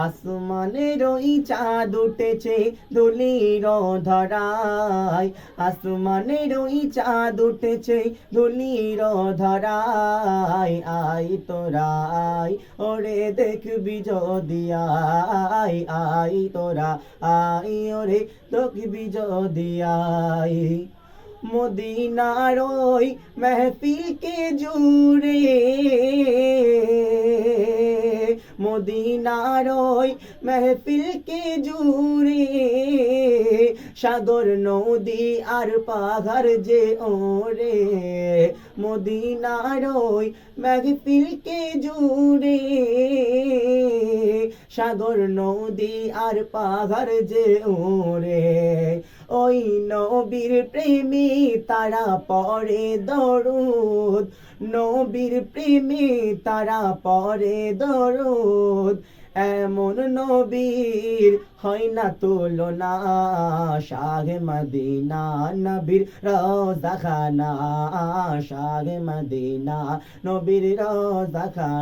আসমানের ওই চাঁদ উঠেছে ধুলির ধরায়, আসমানের ওই চাঁদ উঠেছে ধুলির ধরায়। আই তোরা আই, ওরে দেখবি যদি আই, আই তোরা আই, ওরে দেখবি যদি আই। মদিনার ওই মেহফিলকে জুড়ে, মদিনার ওই মেহফিলকে জুড়ে, সাগর নদী আর পাহাড় যে ওরে। মদিনার ওই মেহফিলকে জুড়ে, সাগর নদী আর পাহাড় যে ওরে। ওই নবীর প্রেমী তারা পড়ে দরুদ, নবীর প্রেমী তারা পড়ে দরুদ। এমন নবীর হয় না তুলনা, শাহে মদিনা নবীর রওজা খানা, শাহে মদিনা নবীর রওজা খানা।